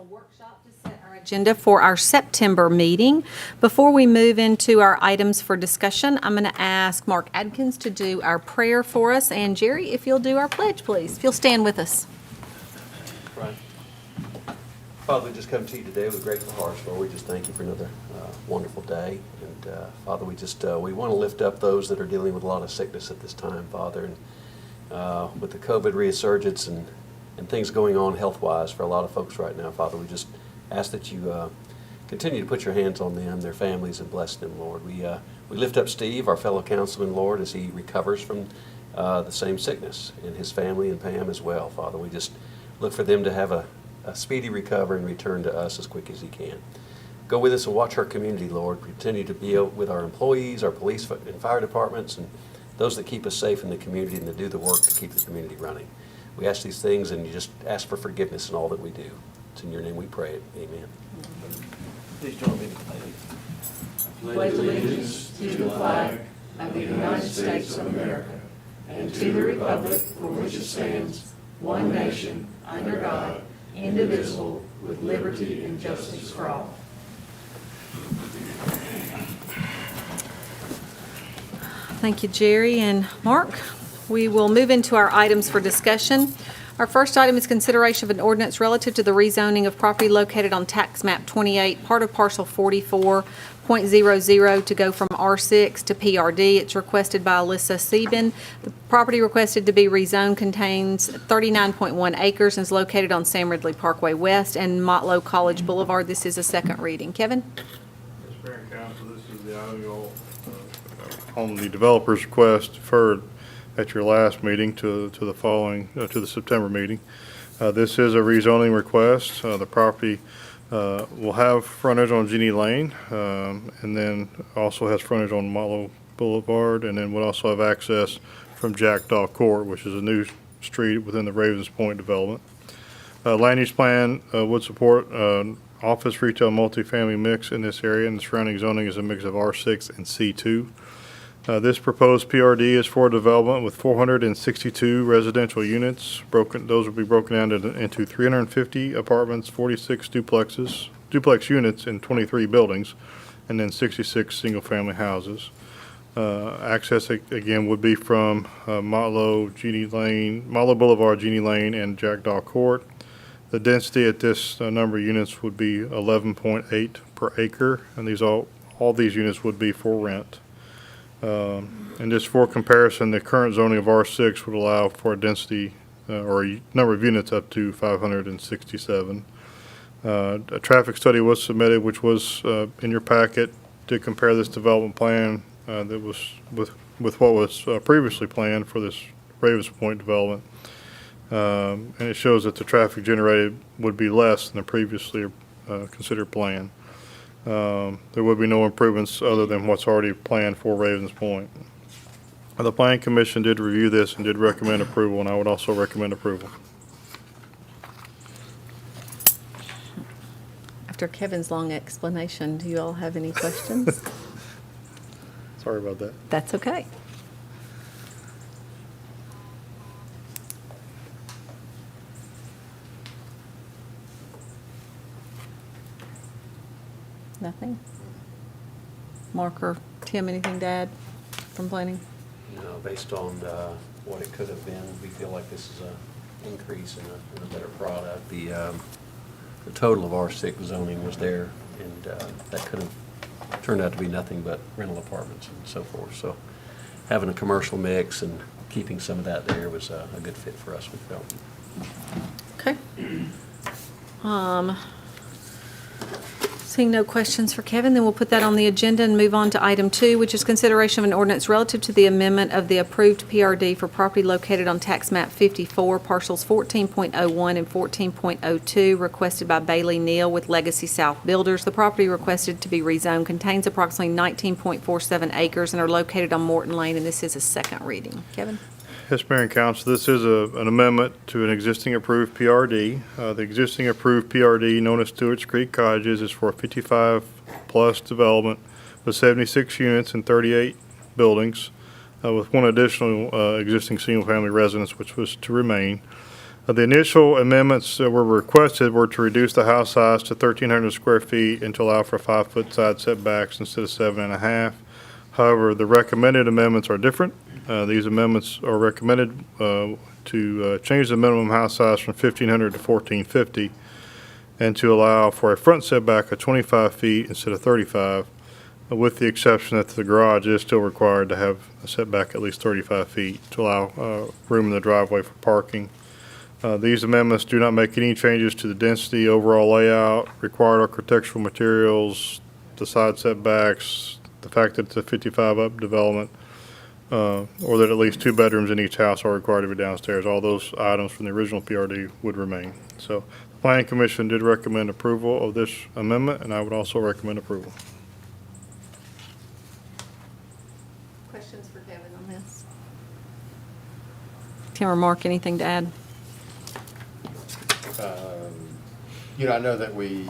council workshop to set our agenda for our September meeting. Before we move into our items for discussion, I'm going to ask Mark Adkins to do our prayer for us. And Jerry, if you'll do our pledge, please. If you'll stand with us. Right. Father, we just come to you today with grateful hearts, Lord. We just thank you for another wonderful day. And Father, we want to lift up those that are dealing with a lot of sickness at this time, Father. And with the COVID resurgence and things going on health-wise for a lot of folks right now, Father, we just ask that you continue to put your hands on them, their families, and bless them, Lord. We lift up Steve, our fellow councilman, Lord, as he recovers from the same sickness, and his family and Pam as well, Father. We just look for them to have a speedy recovery and return to us as quick as he can. Go with us and watch our community, Lord. Continue to be with our employees, our police and fire departments, and those that keep us safe in the community and that do the work to keep the community running. We ask these things, and you just ask for forgiveness in all that we do. It's in your name we pray it. Amen. Please join me in the pledge allegiance to the flag of the United States of America and to the republic for which it stands, one nation, under God, indivisible, with liberty and justice for all. Thank you, Jerry and Mark. We will move into our items for discussion. Our first item is consideration of an ordinance relative to the rezoning of property located on tax map 28, part of parcel 44.00 to go from R6 to PRD. It's requested by Alyssa Sieben. The property requested to be rezoned contains 39.1 acres and is located on Sam Ridley Parkway West and Motlow College Boulevard. This is a second reading. Kevin? Yes, Mayor and Council, this is the item on the developer's request deferred at your last meeting to the following, to the September meeting. This is a rezoning request. The property will have frontage on Jeannie Lane, and then also has frontage on Motlow Boulevard, and then will also have access from Jackdaw Court, which is a new street within the Ravens Point development. Land use plan would support office, retail, multifamily mix in this area, and the surrounding zoning is a mix of R6 and C2. This proposed PRD is for development with 462 residential units. Those will be broken down into 350 apartments, 46 duplex units in 23 buildings, and then 66 single-family houses. Access again would be from Motlow Boulevard, Jeannie Lane, and Jackdaw Court. The density at this number of units would be 11.8 per acre, and all these units would be for rent. And just for comparison, the current zoning of R6 would allow for a density or a number of units up to 567. A traffic study was submitted, which was in your packet, to compare this development plan that was with what was previously planned for this Ravens Point development. And it shows that the traffic generated would be less than the previously considered plan. There would be no improvements other than what's already planned for Ravens Point. The Planning Commission did review this and did recommend approval, and I would also recommend approval. After Kevin's long explanation, do you all have any questions? Sorry about that. That's okay. Nothing? Mark or Tim, anything to add from planning? No, based on what it could have been, we feel like this is an increase in a better product. The total of R6 zoning was there, and that could have turned out to be nothing but rental apartments and so forth. So having a commercial mix and keeping some of that there was a good fit for us, we felt. Okay. Seeing no questions for Kevin, then we'll put that on the agenda and move on to item 2, which is consideration of an ordinance relative to the amendment of the approved PRD for property located on tax map 54, parcels 14.01 and 14.02, requested by Bailey Neal with Legacy South Builders. The property requested to be rezoned contains approximately 19.47 acres and are located on Morton Lane, and this is a second reading. Kevin? Yes, Mayor and Council, this is an amendment to an existing approved PRD. The existing approved PRD, known as Stewart's Creek Cottages, is for a 55-plus development with 76 units and 38 buildings, with one additional existing single-family residence, which was to remain. The initial amendments that were requested were to reduce the house size to 1,300 square feet and to allow for 5-foot side setbacks instead of 7.5. However, the recommended amendments are different. These amendments are recommended to change the minimum house size from 1,500 to 1,450 and to allow for a front setback of 25 feet instead of 35, with the exception that the garage is still required to have a setback at least 35 feet to allow room in the driveway for parking. These amendments do not make any changes to the density, overall layout, required architectural materials, the side setbacks, the fact that it's a 55 up development, or that at least 2 bedrooms in each house are required to be downstairs. All those items from the original PRD would remain. So the Planning Commission did recommend approval of this amendment, and I would also recommend approval. Questions for Kevin on this? Tim or Mark, anything to add? I know that we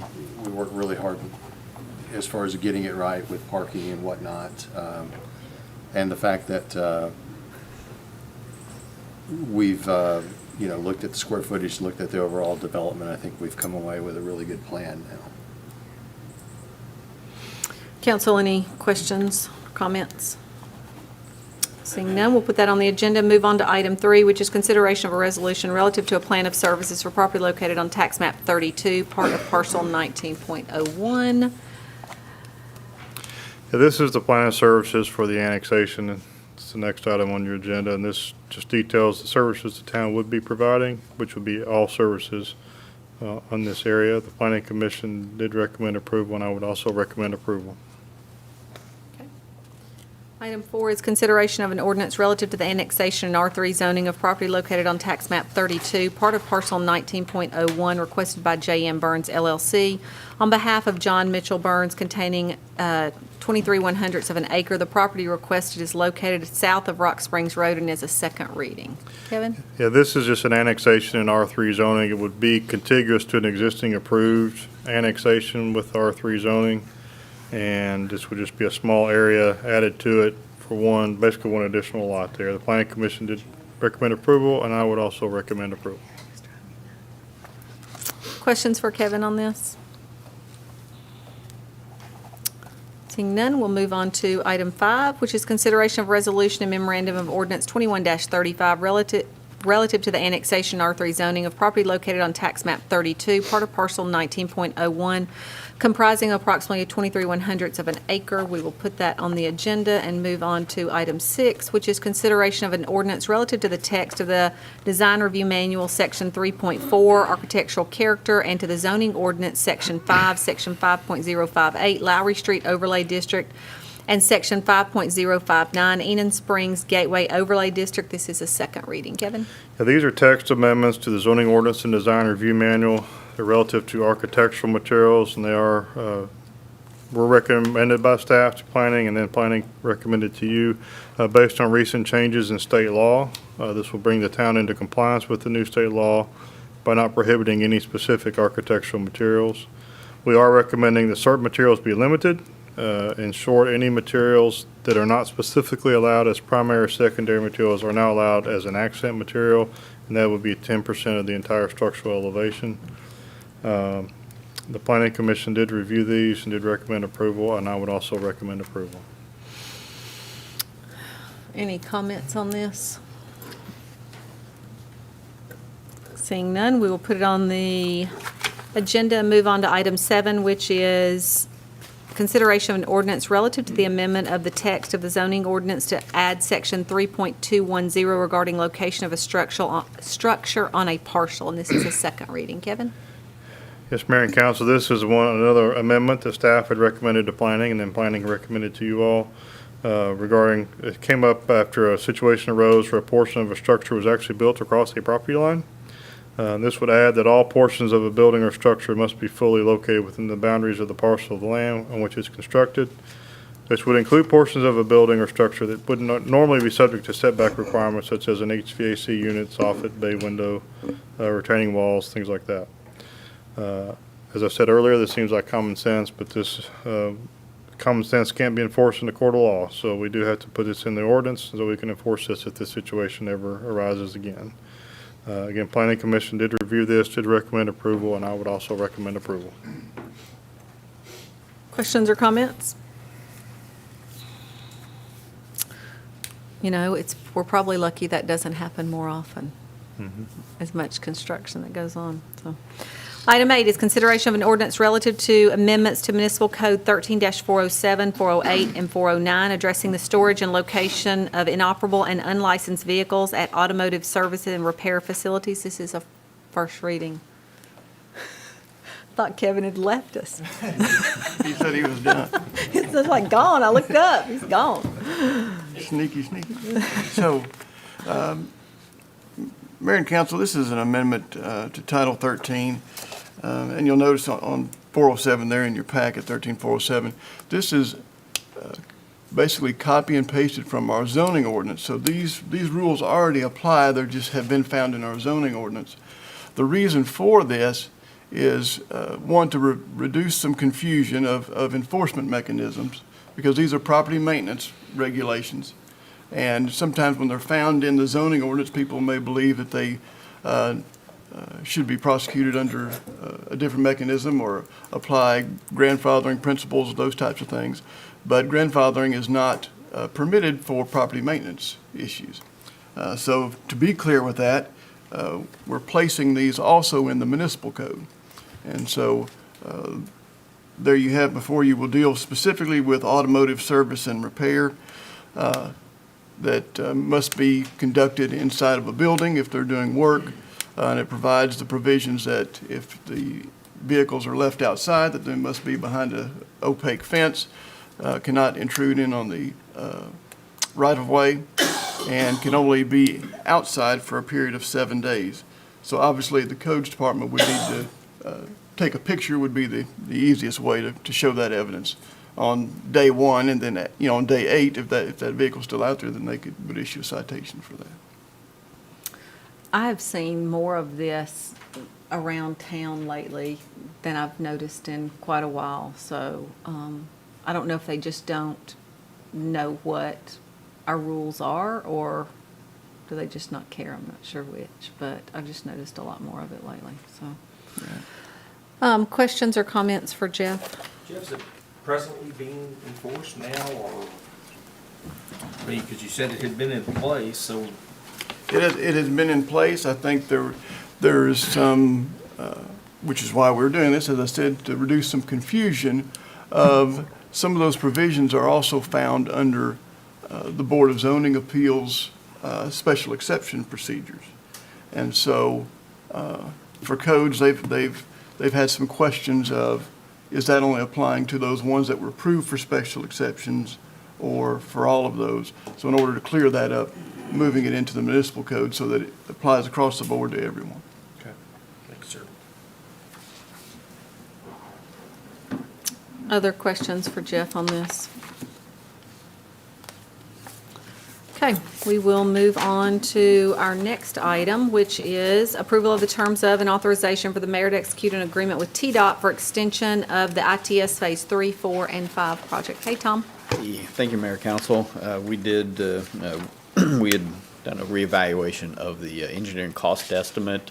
work really hard as far as getting it right with parking and whatnot. And the fact that we've, looked at the square footage, looked at the overall development, I think we've come away with a really good plan now. Council, any questions, comments? Seeing none, we'll put that on the agenda. Move on to item 3, which is consideration of a resolution relative to a plan of services for property located on tax map 32, part of parcel 19.01. This is the plan of services for the annexation. It's the next item on your agenda, and this just details the services the town would be providing, which would be all services on this area. The Planning Commission did recommend approval, and I would also recommend approval. Item 4 is consideration of an ordinance relative to the annexation and R3 zoning of property located on tax map 32, part of parcel 19.01, requested by J.M. Burns LLC on behalf of John Mitchell Burns, containing 23/100ths of an acre. The property requested is located south of Rock Springs Road and is a second reading. Kevin? Yeah, this is just an annexation in R3 zoning. It would be contiguous to an existing approved annexation with R3 zoning. And this would just be a small area added to it for basically one additional lot there. The Planning Commission did recommend approval, and I would also recommend approval. Questions for Kevin on this? Seeing none, we'll move on to item 5, which is consideration of resolution and memorandum of ordinance 21-35 relative to the annexation R3 zoning of property located on tax map 32, part of parcel 19.01, comprising approximately 23/100ths of an acre. We will put that on the agenda and move on to item 6, which is consideration of an ordinance relative to the text of the Design Review Manual, Section 3.4, Architectural Character, and to the Zoning Ordinance, Section 5, Section 5.058, Lowry Street Overlay District, and Section 5.059, Enon Springs Gateway Overlay District. This is a second reading. Kevin? Now, these are text amendments to the Zoning Ordinance and Design Review Manual. They're relative to architectural materials, and they were recommended by staff to planning, and then planning recommended to you based on recent changes in state law. This will bring the town into compliance with the new state law by not prohibiting any specific architectural materials. We are recommending that certain materials be limited. In short, any materials that are not specifically allowed as primary or secondary materials are now allowed as an accent material, and that would be 10% of the entire structural elevation. The Planning Commission did review these and did recommend approval, and I would also recommend approval. Any comments on this? Seeing none, we will put it on the agenda and move on to item 7, which is consideration of an ordinance relative to the amendment of the text of the zoning ordinance to add section 3.210 regarding location of a structure on a parcel, and this is a second reading. Kevin? Yes, Mayor and Council, this is another amendment that staff had recommended to planning, and then planning recommended to you all regarding, it came up after a situation arose where a portion of a structure was actually built across a property line. This would add that all portions of a building or structure must be fully located within the boundaries of the parcel of land on which it's constructed. This would include portions of a building or structure that would not normally be subject to setback requirements such as an HVAC unit, soffit, bay window, retaining walls, things like that. As I said earlier, this seems like common sense, but this common sense can't be enforced in the court of law. So we do have to put this in the ordinance so we can enforce this if this situation ever arises again. Again, Planning Commission did review this, did recommend approval, and I would also recommend approval. Questions or comments? You know, we're probably lucky that doesn't happen more often, as much construction that goes on, so. Item 8 is consideration of an ordinance relative to amendments to Municipal Code 13-407, 408, and 409, addressing the storage and location of inoperable and unlicensed vehicles at automotive services and repair facilities. This is a first reading. Thought Kevin had left us. He said he was done. It's just like gone. I looked up. He's gone. Sneaky, sneaky. So, Mayor and Council, this is an amendment to Title 13. And you'll notice on 407 there in your packet, 13407, this is basically copy and pasted from our zoning ordinance. So these rules already apply. They just have been found in our zoning ordinance. The reason for this is, one, to reduce some confusion of enforcement mechanisms, because these are property maintenance regulations. And sometimes when they're found in the zoning ordinance, people may believe that they should be prosecuted under a different mechanism or apply grandfathering principles, those types of things. But grandfathering is not permitted for property maintenance issues. So to be clear with that, we're placing these also in the municipal code. And so there you have before you, will deal specifically with automotive service and repair that must be conducted inside of a building if they're doing work. And it provides the provisions that if the vehicles are left outside, that they must be behind an opaque fence, cannot intrude in on the right-of-way, and can only be outside for a period of 7 days. So obviously, the codes department would need to take a picture, would be the easiest way to show that evidence on day 1, and then on day 8, if that vehicle's still out there, then they would issue a citation for that. I have seen more of this around town lately than I've noticed in quite a while. So I don't know if they just don't know what our rules are, or do they just not care? I'm not sure which, but I've just noticed a lot more of it lately. So, questions or comments for Jeff? Jeff, is it presently being enforced now, or, because you said it had been in place, so. It has been in place. I think there is some, which is why we're doing this, as I said, to reduce some confusion of some of those provisions are also found under the Board of Zoning Appeals special exception procedures. And so for codes, they've had some questions of, is that only applying to those ones that were approved for special exceptions or for all of those? So in order to clear that up, moving it into the municipal code so that it applies across the board to everyone. Okay. Thanks, sir. Other questions for Jeff on this? Okay, we will move on to our next item, which is approval of the terms of and authorization for the mayor to execute an agreement with Tdot for extension of the ITS Phase 3, 4, and 5 project. Hey, Tom. Thank you, Mayor Council. We had done a reevaluation of the engineering cost estimate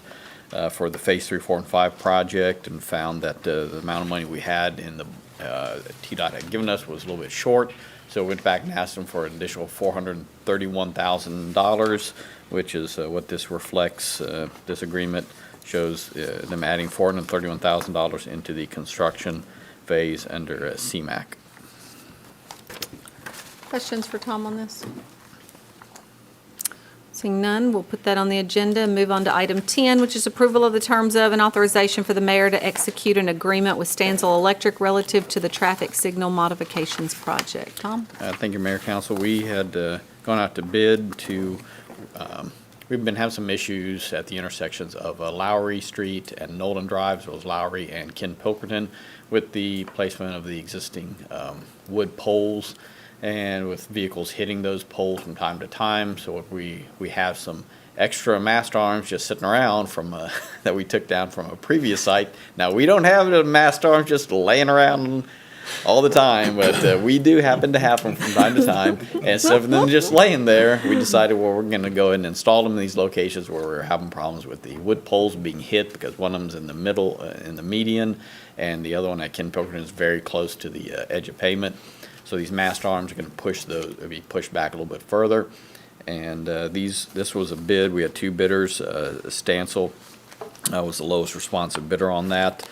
for the Phase 3, 4, and 5 project, and found that the amount of money we had in the Tdot had given us was a little bit short. So we went back and asked them for an additional $431,000, which is what this reflects. This agreement shows them adding $431,000 into the construction phase under CMAQ. Questions for Tom on this? Seeing none, we'll put that on the agenda and move on to item 10, which is approval of the terms of and authorization for the mayor to execute an agreement with Stansel Electric relative to the traffic signal modifications project. Tom? Thank you, Mayor Council. We had gone out to bid to, we've been having some issues at the intersections of Lowry Street and Nolan Drive, as well as Lowry and Ken Pilkerton, with the placement of the existing wood poles, and with vehicles hitting those poles from time to time. So we have some extra mast arms just sitting around from that we took down from a previous site. Now we don't have the mast arms just laying around all the time, but we do happen to have them from time to time. And instead of them just laying there, we decided, well, we're going to go ahead and install them in these locations where we're having problems with the wood poles being hit, because one of them's in the middle, in the median, and the other one at Ken Pilkington is very close to the edge of pavement. So these mast arms are going to push those, be pushed back a little bit further. And this was a bid. We had two bidders. Stansel was the lowest responsive bidder on that,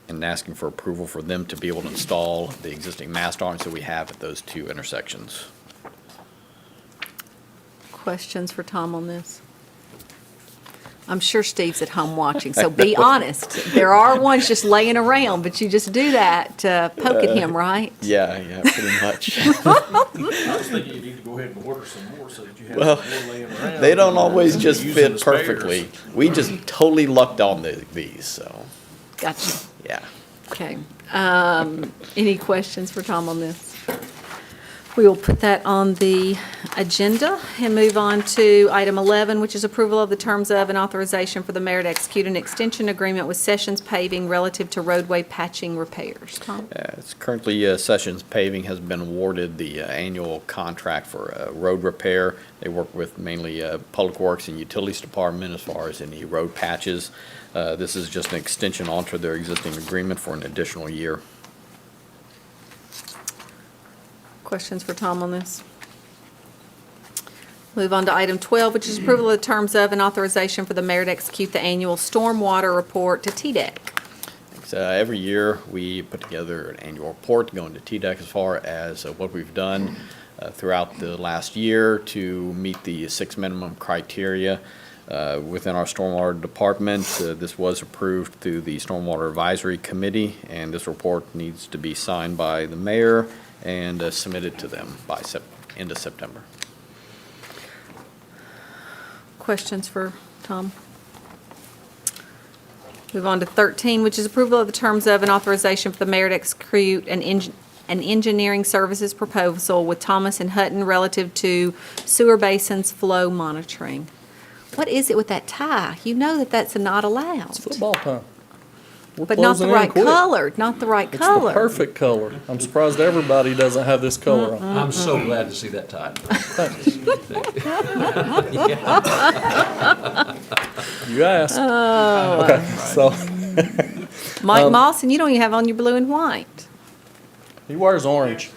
and asking for approval for them to be able to install the existing mast arms that we have at those two intersections. Questions for Tom on this? I'm sure Steve's at home watching, so be honest. There are ones just laying around, but you just do that to poke at him, right? Yeah, pretty much. I was thinking you need to go ahead and order some more so that you have Well, some more laying around. they don't always just Using fit the spares. perfectly. We just totally lucked on these, so, Gotcha. yeah. Okay. Any questions for Tom on this? We will put that on the agenda and move on to item 11, which is approval of the terms of and authorization for the mayor to execute an extension agreement with Sessions Paving relative to roadway patching repairs. Tom? It's currently, Sessions Paving has been awarded the annual contract for road repair. They work with mainly Public Works and Utilities Department as far as any road patches. This is just an extension onto their existing agreement for an additional year. Questions for Tom on this? Move on to item 12, which is approval of the terms of and authorization for the mayor to execute the annual stormwater report to Tdot. Every year, we put together an annual report going to Tdot as far as what we've done throughout the last year to meet the 6 minimum criteria within our stormwater department. This was approved through the Stormwater Advisory Committee, and this report needs to be signed by the mayor and submitted to them by end of September. Questions for Tom? Move on to 13, which is approval of the terms of and authorization for the mayor to execute an engineering services proposal with Thomas and Hutton relative to sewer basins flow monitoring. What is it with that tie? You know that that's not allowed. It's football time. We're But not the closing in right quick. color, not the right It's color. the perfect color. I'm surprised everybody doesn't have this color on. I'm so glad to see that tie. You asked. Oh. Okay, so Mike Moss, and you don't even have on your blue and white. he wears orange.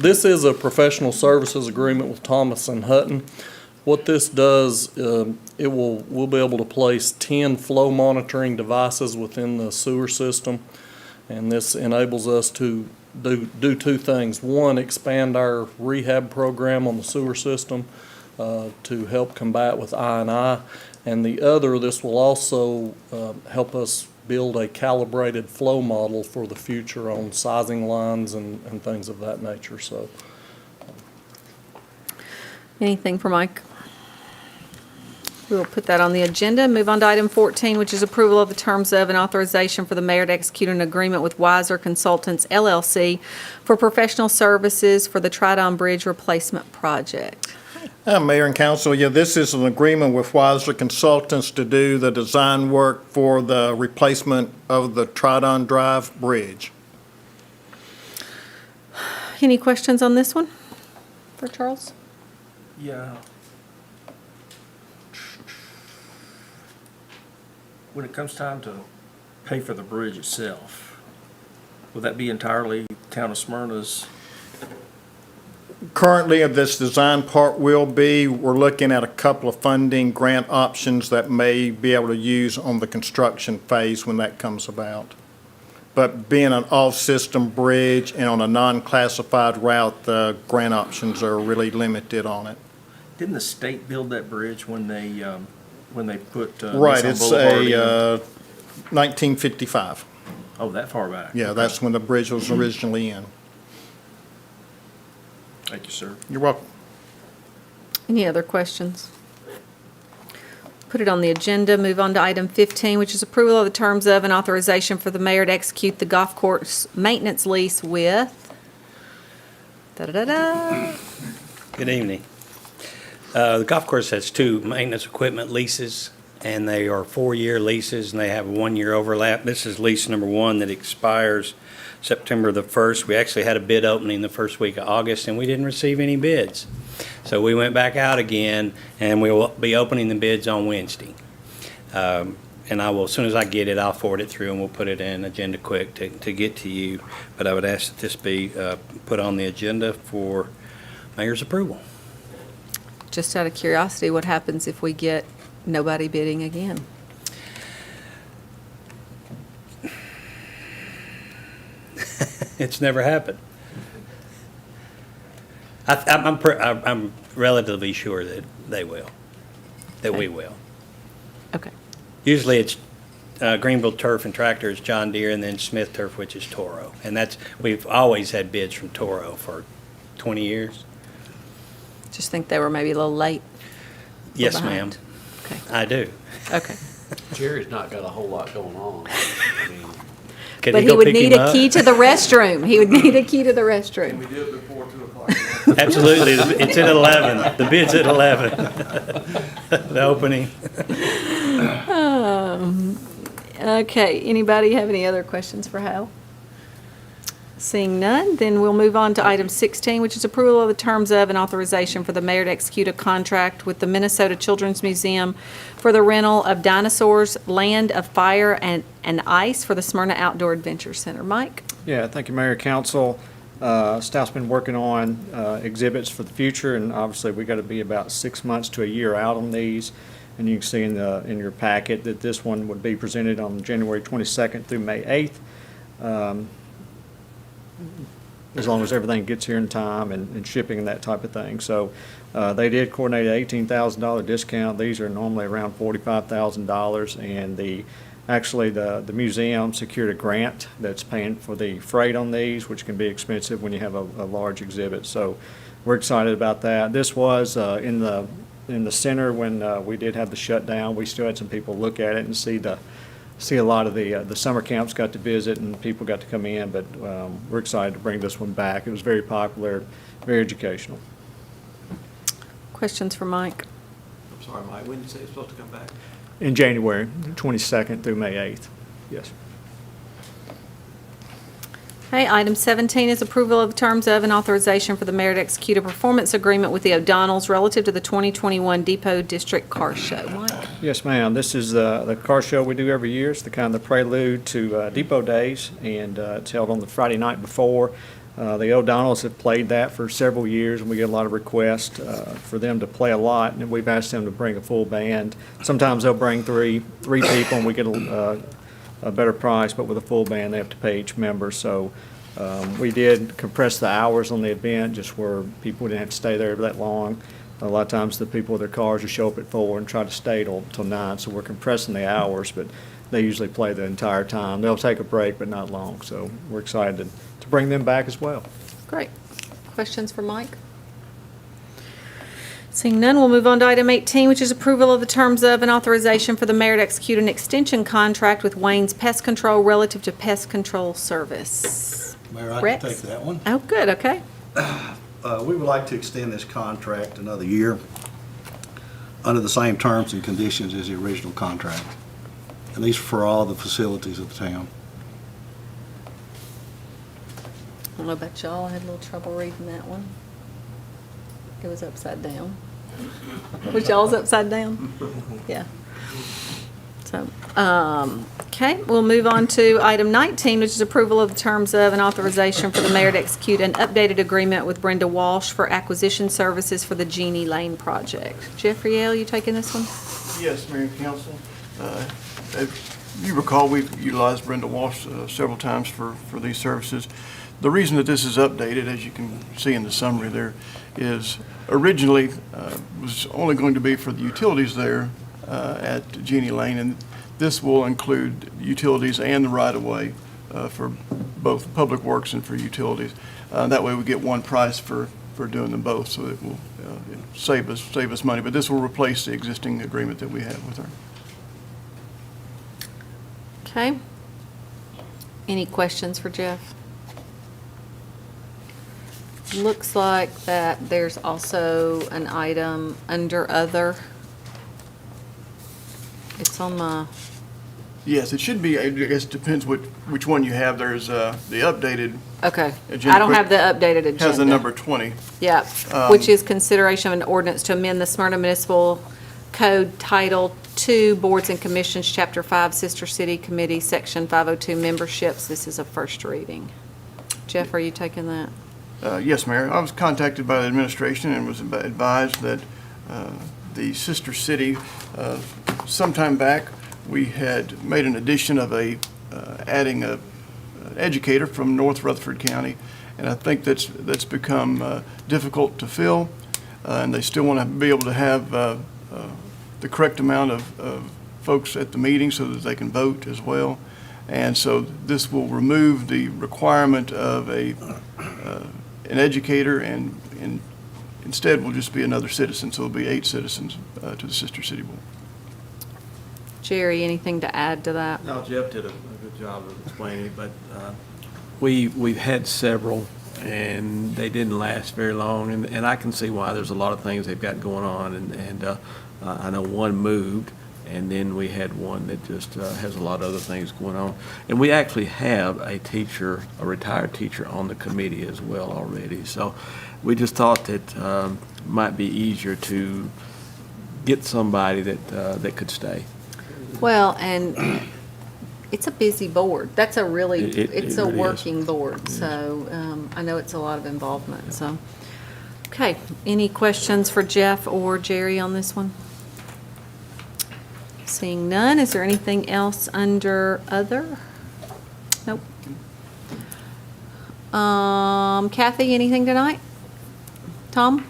This is a professional services agreement with Thomas and Hutton. What this does, we'll be able to place 10 flow monitoring devices within the sewer system, and this enables us to do two things. One, expand our rehab program on the sewer system to help combat with I&I, and the other, this will also help us build a calibrated flow model for the future on sizing lines and things of that nature. So, Anything for Mike? We will put that on the agenda. Move on to item 14, which is approval of the terms of and authorization for the mayor to execute an agreement with Wiser Consultants LLC for professional services for the Trident Bridge replacement project. Mayor and Council, this is an agreement with Wiser Consultants to do the design work for the replacement of the Trident Drive Bridge. Any questions on this one for Charles? Yeah. When it comes time to pay for the bridge itself, will that be entirely town of Smyrna's? Currently, this design part will be, we're looking at a couple of funding grant options that may be able to use on the construction phase when that comes about. But being an off-system bridge and on a non-classified route, the grant options are really limited on it. Didn't the state build that bridge when they put Right, Nissan it's Boulevard in? a 1955. Oh, that far back? Yeah, Okay. that's when the bridge was originally in. Thank you, sir. You're welcome. Any other questions? Put it on the agenda. Move on to item 15, which is approval of the terms of and authorization for the mayor to execute the golf course maintenance lease with da-da-da-da. Good evening. The golf course has two maintenance equipment leases. and they are 4-year leases, and they have a 1-year overlap. This is lease number 1 that expires September the 1st. We actually had a bid opening the first week of August, and we didn't receive any bids. So we went back out again, and we will be opening the bids on Wednesday. And I will, as soon as I get it, I'll forward it through, and we'll put it in Agenda Quick to get to you. But I would ask that this be put on the agenda for mayor's approval. Just out of curiosity, what happens if we get nobody bidding again? It's never happened. I'm relatively sure that they will, that we will. Okay. Usually it's Greenville Turf and Tractors, John Deere, and then Smith Turf, which is Toro. And we've always had bids from Toro for 20 years. Just think they were maybe a little late. Yes, behind. ma'am. Okay. I do. Okay. Jerry's not got a whole lot going on. I mean, Could But you he go would pick need him a up? key to the restroom. He would need a key to the restroom. We do it before 2 o'clock. Absolutely. It's at 11. The bid's at 11. The opening. Okay, anybody have any other questions for Hal? Seeing none, then we'll move on to item 16, which is approval of the terms of and authorization for the mayor to execute a contract with the Minnesota Children's Museum for the rental of Dinosaurs, Land of Fire and Ice for the Smyrna Outdoor Adventure Center. Mike? Yeah, thank you, Mayor, Council. Staff's been working on exhibits for the future, and obviously, we got to be about 6 months to a year out on these. And you can see in your packet that this one would be presented on January 22nd through May 8th. As long as everything gets here in time and shipping and that type of thing. So they did coordinate an $18,000 discount. These are normally around $45,000, and the museum secured a grant that's paying for the freight on these, which can be expensive when you have a large exhibit. So we're excited about that. This was in the center when we did have the shutdown. We still had some people look at it and see a lot of the summer camps got to visit and people got to come in, but we're excited to bring this one back. It was very popular, very educational. Questions for Mike? I'm sorry, Mike, when did you say it's supposed to come back? In January 22nd through May 8th, yes. Okay, item 17 is approval of terms of and authorization for the mayor to execute a performance agreement with the O'Donnells relative to the 2021 Depot District Car Show. Mike? Yes, ma'am. This is the car show we do every year. It's the kind of the prelude to Depot Days, and it's held on the Friday night before. The O'Donnells have played that for several years, and we get a lot of requests for them to play a lot, and we've asked them to bring a full band. Sometimes they'll bring three people, and we get a better price, but with a full band, they have to pay each member. So we did compress the hours on the event, just where people didn't have to stay there that long. A lot of times the people with their cars will show up at 4 and try to stay till 9, so we're compressing the hours, but they usually play the entire time. They'll take a break, but not long, so we're excited to bring them back as well. Great. Questions for Mike? Seeing none, we'll move on to item 18, which is approval of the terms of and authorization for the mayor to execute an extension contract with Wayne's Pest Control relative to pest control service. Mayor, I Rex? can take that one. Oh, good, okay. We would like to extend this contract another year under the same terms and conditions as the original contract, at least for all the facilities of the town. I don't know about y'all, I had a little trouble reading that one. It was upside down. Was y'all's upside down? Yeah. So, okay, we'll move on to item 19, which is approval of the terms of and authorization for the mayor to execute an updated agreement with Brenda Walsh for acquisition services for the Jeannie Lane project. Jeffrey L., you taking this one? Yes, Mayor and Council. If you recall, we've utilized Brenda Walsh several times for these services. The reason that this is updated, as you can see in the summary there, is originally was only going to be for the utilities there at Jeannie Lane, and this will include utilities and the right-of-way for both public works and for utilities. That way we get one price for doing them both, so it will save us money. But this will replace the existing agreement that we have with her. Okay. Any questions for Jeff? Looks like that there's also an item under other. It's on my, Yes, it should be, I guess it depends which one you have. There's the updated okay. Agenda I don't quick- have the updated agenda. has the number 20. Yeah, which is consideration of an ordinance to amend the Smyrna Municipal Code Title II, Boards and Commissions, Chapter 5, Sister City Committee, Section 502, Memberships. This is a first reading. Jeff, are you taking that? Yes, Mayor. I was contacted by the administration and was advised that the sister city, sometime back, we had made an addition of adding an educator from North Rutherford County, and I think that's become difficult to fill, and they still want to be able to have the correct amount of folks at the meeting so that they can vote as well. And so this will remove the requirement of an educator, and instead will just be another citizen. So it'll be 8 citizens to the Sister City Board. Jerry, anything to add to that? No, Jeff did a good job of explaining it, but we've had several, and they didn't last very long, and I can see why. There's a lot of things they've got going on, and I know one moved, and then we had one that just has a lot of other things going on. And we actually have a teacher, a retired teacher, on the committee as well already. So we just thought that it might be easier to get somebody that could stay. Well, and it's a busy board. That's a really, it's a really is. working board, so I know it's a lot of involvement, so. Okay, any questions for Jeff or Jerry on this one? Seeing none, is there anything else under other? Nope. Kathy, anything tonight? Tom?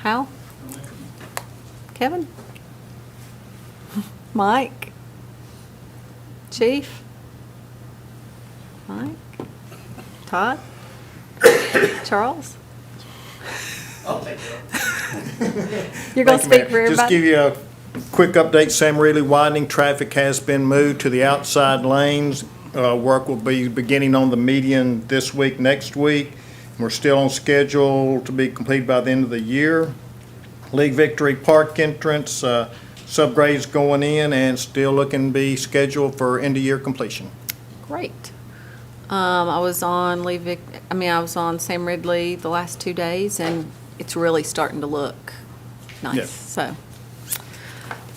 Hal? Kevin? Mike? Chief? Mike? Todd? Charles? I'll take it. You're going to speak for Just everybody? give you a quick update. Sam Ridley widening traffic has been moved to the outside lanes. Work will be beginning on the median this week, next week. We're still on schedule to be completed by the end of the year. League Victory Park entrance, subgrades going in and still looking to be scheduled for end-of-year completion. Great. I was on I was on Sam Ridley the last 2 days, and it's really starting to look nice, Yeah.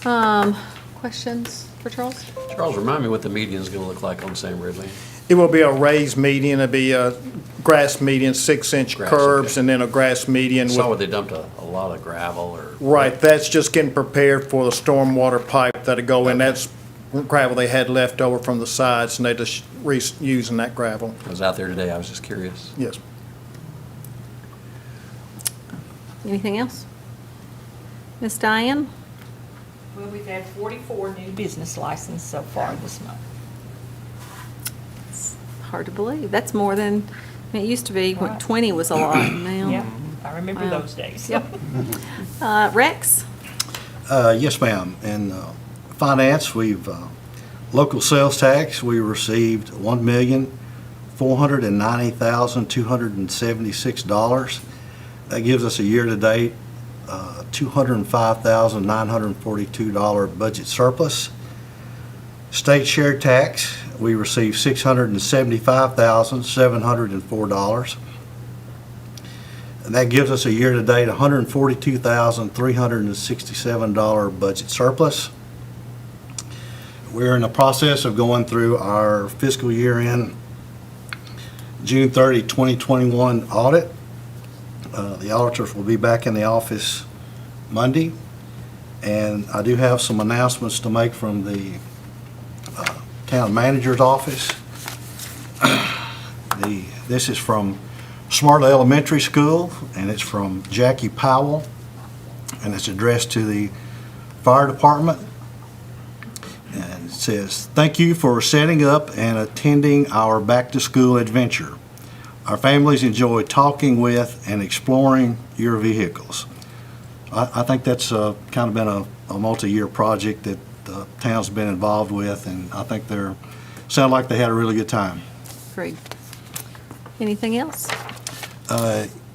so. Questions for Charles? Charles, remind me what the median's gonna look like on Sam Ridley? It will be a raised median. It'll be a grass median, 6-inch Grass, curbs, okay. and then a grass median I saw where with, they dumped a lot of gravel or. right, that's just getting prepared for the stormwater pipe that'll go in. That's gravel they had left over from the sides, and they just reusing that gravel. I was out there today, I was just curious. Yes. Anything else? Miss Diane? Well, we've had 44 new business licenses so far this month. Hard to believe. That's more than, it used to be, when Right. 20 was a lot now. Yeah, I remember Wow. those days. Yep. Rex? Yes, ma'am. In finance, local sales tax, we received $1,490,276. That gives us a year-to-date $205,942 budget surplus. State share tax, we received $675,704. And that gives us a year-to-date $142,367 budget surplus. We're in the process of going through our fiscal year-end June 30, 2021 audit. The auditors will be back in the office Monday, and I do have some announcements to make from the town manager's office. This is from Smyrna Elementary School, and it's from Jackie Powell, and it's addressed to the fire department. And it says, "Thank you for setting up and attending our back-to-school adventure. Our families enjoy talking with and exploring your vehicles." I think that's kind of been a multi-year project that the town's been involved with, and I think sound like they had a really good time. Great. Anything else?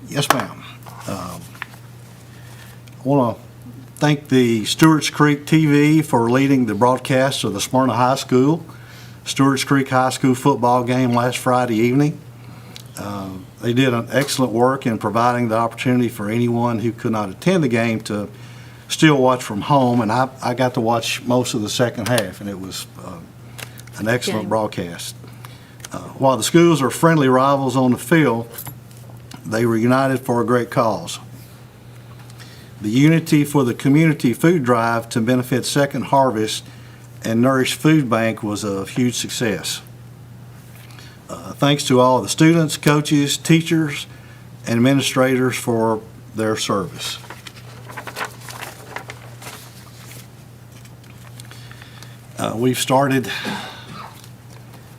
Yes, ma'am. I want to thank the Stewart's Creek TV for leading the broadcast of the Smyrna High School, Stewart's Creek High School football game last Friday evening. They did an excellent work in providing the opportunity for anyone who could not attend the game to still watch from home, and I got to watch most of the second half, and it was an excellent Game. broadcast. While the schools are friendly rivals on the field, they were united for a great cause. The Unity for the Community Food Drive to benefit Second Harvest and Nourish Food Bank was a huge success. Thanks to all the students, coaches, teachers, and administrators for their service. We've started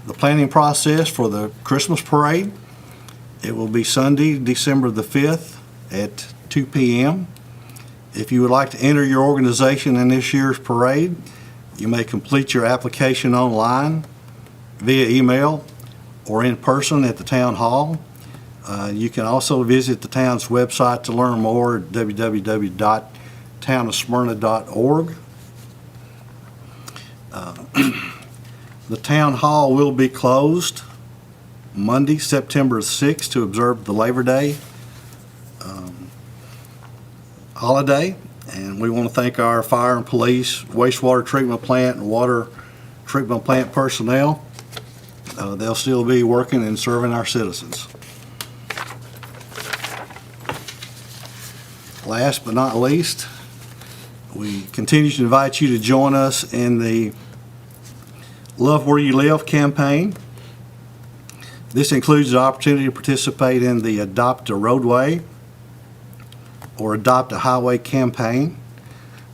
the planning process for the Christmas parade. It will be Sunday, December the 5th at 2 p.m. If you would like to enter your organization in this year's parade, you may complete your application online, via email, or in person at the town hall. You can also visit the town's website to learn more at www.townofsmyrna.org. The town hall will be closed Monday, September 6th to observe the Labor Day holiday. And we want to thank our fire and police, wastewater treatment plant, and water treatment plant personnel. They'll still be working and serving our citizens. Last but not least, we continue to invite you to join us in the Love Where You Live campaign. This includes the opportunity to participate in the Adopt a Roadway or Adopt a Highway campaign.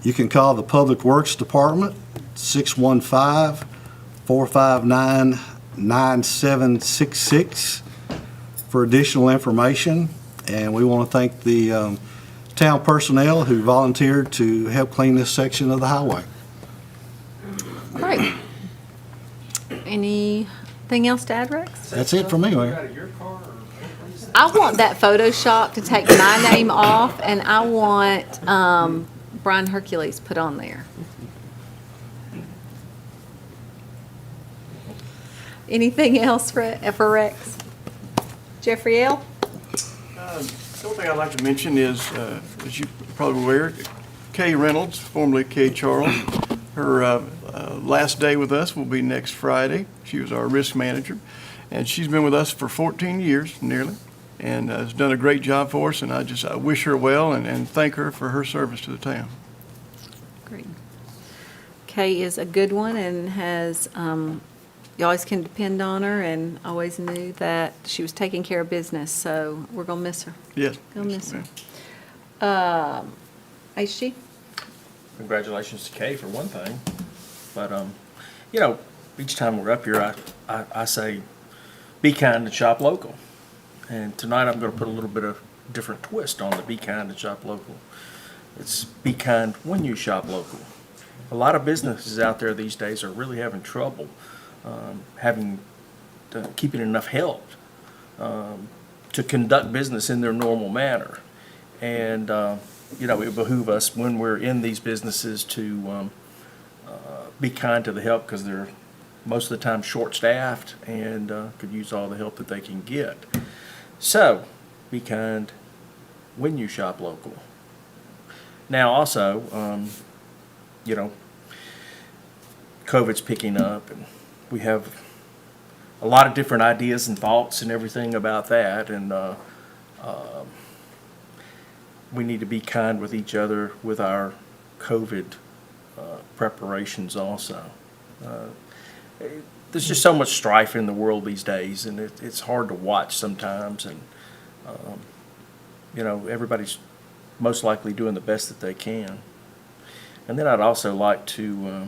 You can call the Public Works Department, 615-459-9766 for additional information. And we want to thank the town personnel who volunteered to help clean this section of the highway. Great. Anything else to add, Rex? That's it for me, Mayor. I want that Photoshop to take my name off, and I want Brian Hercules put on there. Anything else for Rex? Jeffrey L.? The only thing I'd like to mention is, as you're probably aware, Kay Reynolds, formerly Kay Charles, her last day with us will be next Friday. She was our risk manager, and she's been with us for 14 years, nearly, and has done a great job for us, and I wish her well and thank her for her service to the town. Great. Kay is a good one and has, you always can depend on her, and always knew that she was taking care of business, so we're going to miss her. Yes. Gonna miss her. HG? Congratulations to Kay for one thing, but, you know, each time we're up here, I say, be kind and shop local. And tonight I'm going to put a little bit of different twist on the be kind and shop local. It's be kind when you shop local. A lot of businesses out there these days are really having trouble keeping enough help to conduct business in their normal manner. And, you know, it behooves us when we're in these businesses to be kind to the help, because they're most of the time short-staffed and could use all the help that they can get. So, be kind when you shop local. Now, also, you know, COVID's picking up, and we have a lot of different ideas and thoughts and everything about that, and we need to be kind with each other with our COVID preparations also. There's just so much strife in the world these days, and it's hard to watch sometimes, and you know, everybody's most likely doing the best that they can. And then I'd also like to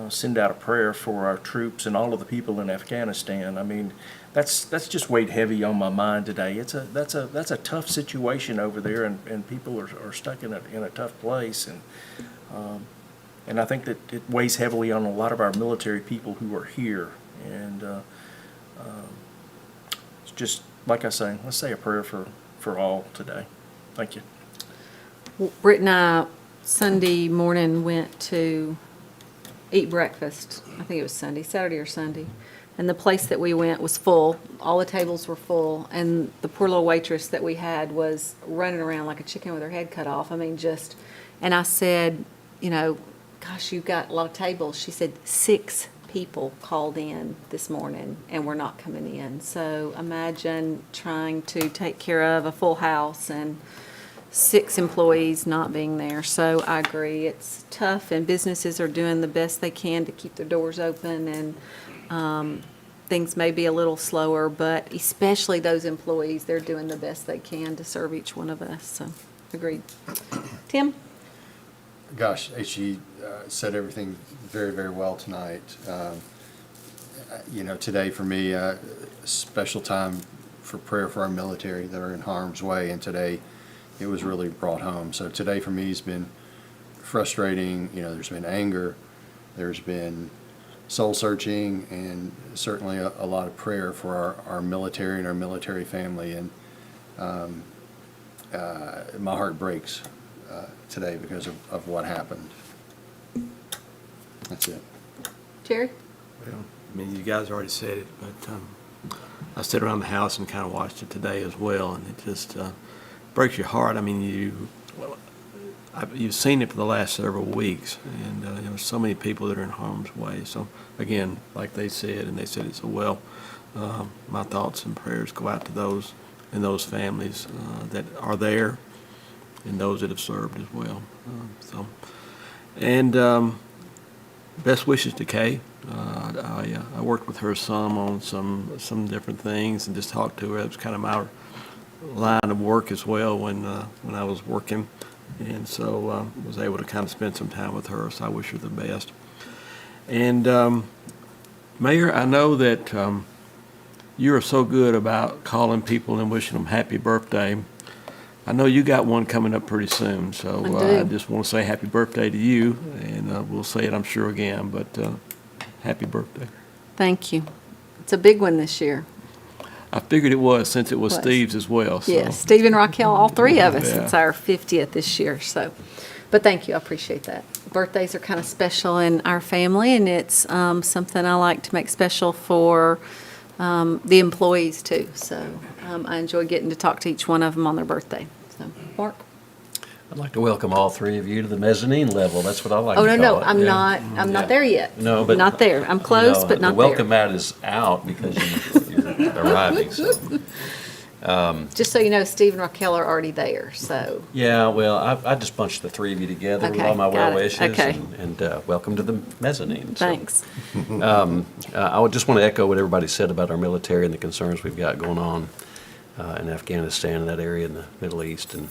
send out a prayer for our troops and all of the people in Afghanistan. I mean, that's just weighed heavy on my mind today. That's a tough situation over there, and people are stuck in a tough place, and I think that it weighs heavily on a lot of our military people who are here. And it's just like I say, let's say a prayer for all today. Thank you. Britt and I Sunday morning went to eat breakfast. I think it was Sunday, Saturday or Sunday. And the place that we went was full. All the tables were full. And the poor little waitress that we had was running around like a chicken with her head cut off. I mean, just, and I said, you know, gosh, you've got a lot of tables. She said 6 people called in this morning and were not coming in. So imagine trying to take care of a full house and 6 employees not being there. So I agree, it's tough, and businesses are doing the best they can to keep their doors open, and things may be a little slower, but especially those employees, they're doing the best they can to serve each one of us. So, agreed. Tim? Gosh, HE said everything very, very well tonight. You know, today for me, special time for prayer for our military that are in harm's way, and today it was really brought home. So today for me has been frustrating. You know, there's been anger, there's been soul searching, and certainly a lot of prayer for our military and our military family. And my heart breaks today because of what happened. That's it. Jerry? Well, I mean, you guys already said it, but I sat around the house and kind of watched it today as well, and it just breaks your heart. I mean, you've seen it for the last several weeks, and there's so many people that are in harm's way. So again, like they said, and they said it so well, my thoughts and prayers go out to those and those families that are there, and those that have served as well. Best wishes to Kay. I worked with her some on some different things and just talked to her. It was kind of my line of work as well when I was working, and so was able to kind of spend some time with her. So I wish her the best. And Mayor, I know that you are so good about calling people and wishing them happy birthday. I know you got one coming up pretty soon, so I just want to say happy birthday to you, and we'll say it, I'm sure, again, but happy birthday. Thank you. It's a big one this year. I figured it was, since it was Steve's as well. So. Yes, Steve and Raquel, all 3 of us. Yeah. It's our 50th this year, so. But thank you, I appreciate that. Birthdays are kind of special in our family, and it's something I like to make special for the employees too. So I enjoy getting to talk to each one of them on their birthday. So, Mark? I'd like to welcome all 3 of you to the mezzanine level. That's what I like Oh, to no, call it. I'm Yeah. not Yeah. there yet. No, but. Not there. I'm close, but not The welcome there. mat is out because you're arriving, so. Just so you know, Steve and Raquel are already there, so. Yeah, well, I just bunched the 3 of you together with Okay, all my got well it. wishes. Okay. And welcome to the mezzanine. So, Thanks. I would just want to echo what everybody said about our military and the concerns we've got going on in Afghanistan and that area in the Middle East. And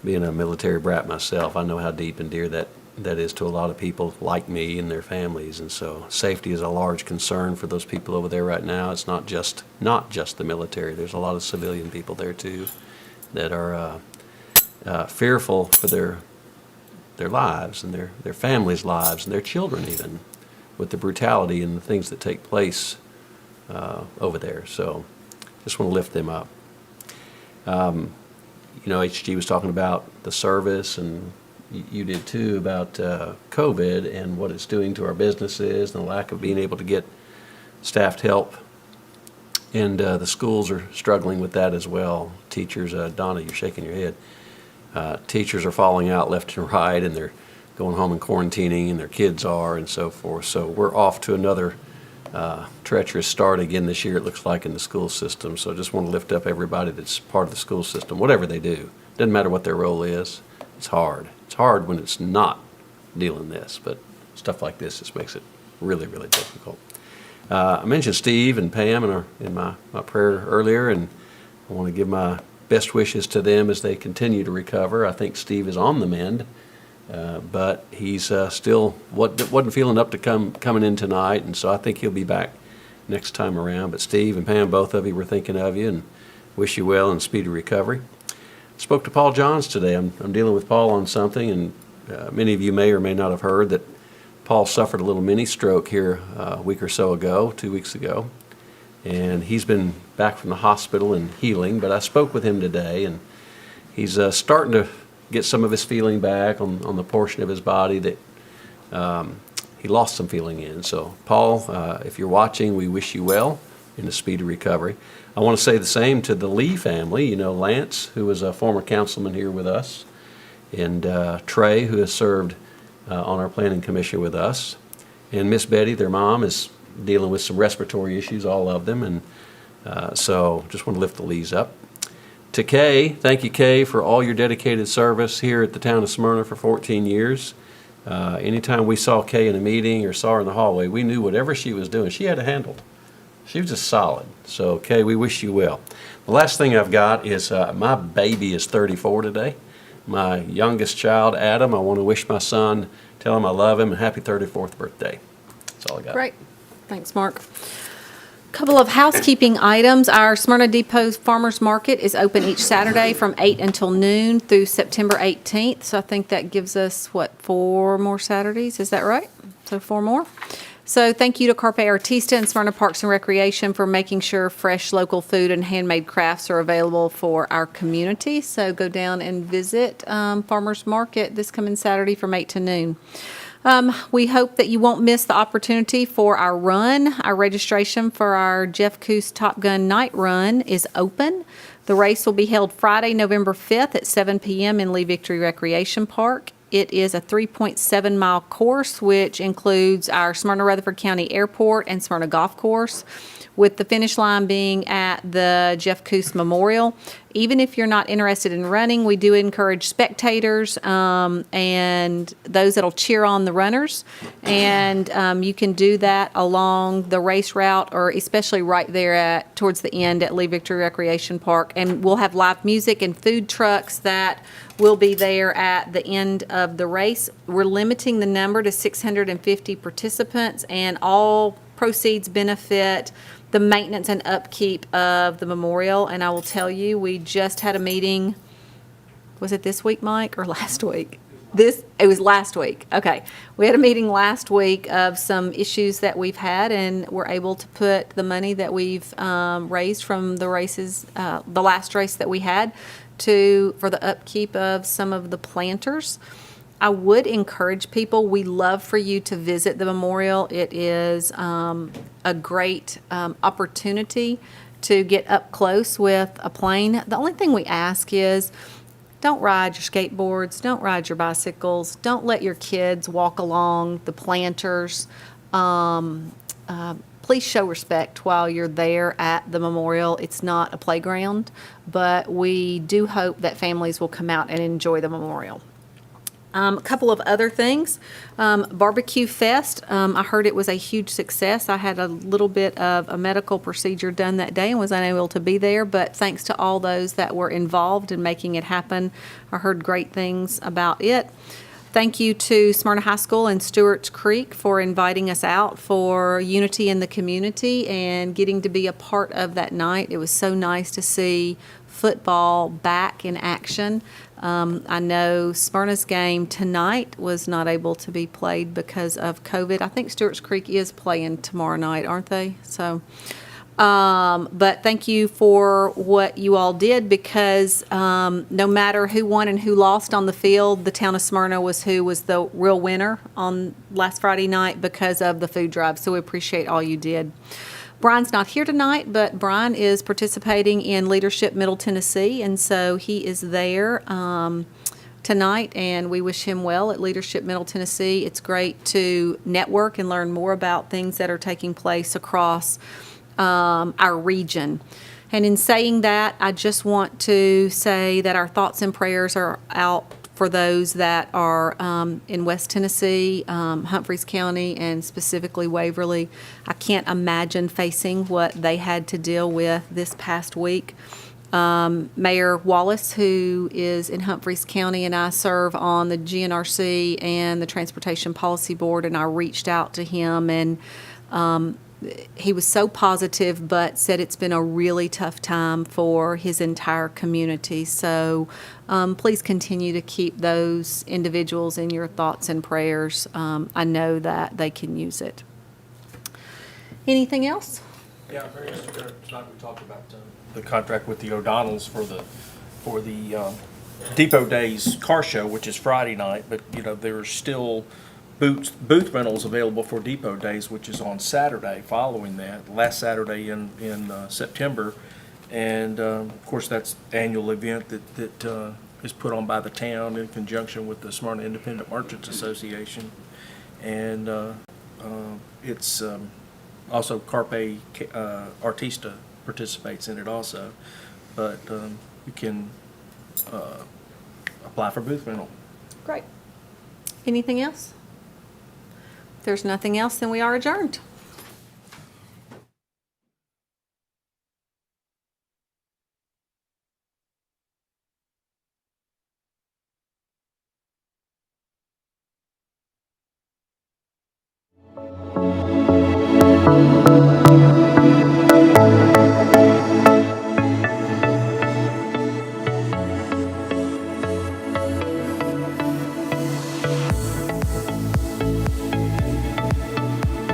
being a military brat myself, I know how deep and dear that is to a lot of people like me and their families. And so safety is a large concern for those people over there right now. It's not just the military. There's a lot of civilian people there too that are fearful for their lives and their families' lives and their children even, with the brutality and the things that take place over there. So just want to lift them up. You know, HG was talking about the service, and you did too, about COVID and what it's doing to our businesses and the lack of being able to get staffed help. And the schools are struggling with that as well. Teachers, Donna, you're shaking your head. Teachers are falling out left and right, and they're going home and quarantining, and their kids are, and so forth. So we're off to another treacherous start again this year, it looks like, in the school system. So just want to lift up everybody that's part of the school system, whatever they do. Doesn't matter what their role is. It's hard. It's hard when it's not dealing this, but stuff like this just makes it really, really difficult. I mentioned Steve and Pam in my prayer earlier, and I want to give my best wishes to them as they continue to recover. I think Steve is on the mend, but he's still wasn't feeling up to coming in tonight, and so I think he'll be back next time around. But Steve and Pam, both of you, were thinking of you and wish you well and speedy recovery. Spoke to Paul Johns today. I'm dealing with Paul on something, and many of you may or may not have heard that Paul suffered a little mini stroke here a week or so ago, 2 weeks ago, and he's been back from the hospital and healing. But I spoke with him today, and he's starting to get some of his feeling back on the portion of his body that he lost some feeling in. So, Paul, if you're watching, we wish you well in a speedy recovery. I want to say the same to the Lee family. You know, Lance, who was a former councilman here with us, and Trey, who has served on our planning commission with us, and Miss Betty, their mom, is dealing with some respiratory issues, all of them, and so just want to lift the Lees up. To Kay, thank you, Kay, for all your dedicated service here at the town of Smyrna for 14 years. Anytime we saw Kay in a meeting or saw her in the hallway, we knew whatever she was doing, she had it handled. She was just solid. So, Kay, we wish you well. The last thing I've got is my baby is 34 today. My youngest child, Adam, I want to wish my son, tell him I love him, and happy 34th birthday. That's all I got. Great. Thanks, Mark. Couple of housekeeping items. Our Smyrna Depot Farmers Market is open each Saturday from 8 until noon through September 18th. So I think that gives us, 4 more Saturdays? Is that right? So 4 more. So thank you to Carpe Artista and Smyrna Parks and Recreation for making sure fresh local food and handmade crafts are available for our community. So go down and visit Farmers Market this coming Saturday from 8 to noon. We hope that you won't miss the opportunity for our run. Our registration for our Jeff Coos Top Gun Night Run is open. The race will be held Friday, November 5th at 7 p.m. in Lee Victory Recreation Park. It is a 3.7-mile course, which includes our Smyrna Rutherford County Airport and Smyrna Golf Course, with the finish line being at the Jeff Coos Memorial. Even if you're not interested in running, we do encourage spectators and those that'll cheer on the runners. And you can do that along the race route, or especially right there towards the end at Lee Victory Recreation Park. And we'll have live music and food trucks that will be there at the end of the race. We're limiting the number to 650 participants, and all proceeds benefit the maintenance and upkeep of the memorial. And I will tell you, we just had a meeting, was it this week, Mike, or last week? It was last week. Okay. We had a meeting last week of some issues that we've had, and we're able to put the money that we've raised from the races, the last race that we had, for the upkeep of some of the planters. I would encourage people, we love for you to visit the memorial. It is a great opportunity to get up close with a plane. The only thing we ask is, don't ride your skateboards, don't ride your bicycles, don't let your kids walk along the planters. Please show respect while you're there at the memorial. It's not a playground, but we do hope that families will come out and enjoy the memorial. A couple of other things. Barbecue Fest, I heard it was a huge success. I had a little bit of a medical procedure done that day and was unable to be there, but thanks to all those that were involved in making it happen, I heard great things about it. Thank you to Smyrna High School and Stewart's Creek for inviting us out for Unity in the Community and getting to be a part of that night. It was so nice to see football back in action. I know Smyrna's game tonight was not able to be played because of COVID. I think Stewart's Creek is playing tomorrow night, aren't they? So, but thank you for what you all did, because no matter who won and who lost on the field, the town of Smyrna was the real winner on last Friday night because of the food drive. So we appreciate all you did. Brian's not here tonight, but Brian is participating in Leadership Middle Tennessee, and so he is there tonight, and we wish him well at Leadership Middle Tennessee. It's great to network and learn more about things that are taking place across our region. And in saying that, I just want to say that our thoughts and prayers are out for those that are in West Tennessee, Humphreys County, and specifically Waverly. I can't imagine facing what they had to deal with this past week. Mayor Wallace, who is in Humphreys County, and I serve on the GNRC and the Transportation Policy Board, and I reached out to him, and he was so positive, but said it's been a really tough time for his entire community. So please continue to keep those individuals in your thoughts and prayers. I know that they can use it. Anything else? Yeah, very interesting. Tonight we talked about the contract with the O'Donnells for the Depot Days Car Show, which is Friday night, but, you know, there's still booth rentals available for Depot Days, which is on Saturday following that, last Saturday in September. And, of course, that's annual event that is put on by the town in conjunction with the Smyrna Independent Merchants Association. And it's also Carpe Artista participates in it also. But you can apply for booth rental. Great. Anything else? If there's nothing else, then we are adjourned.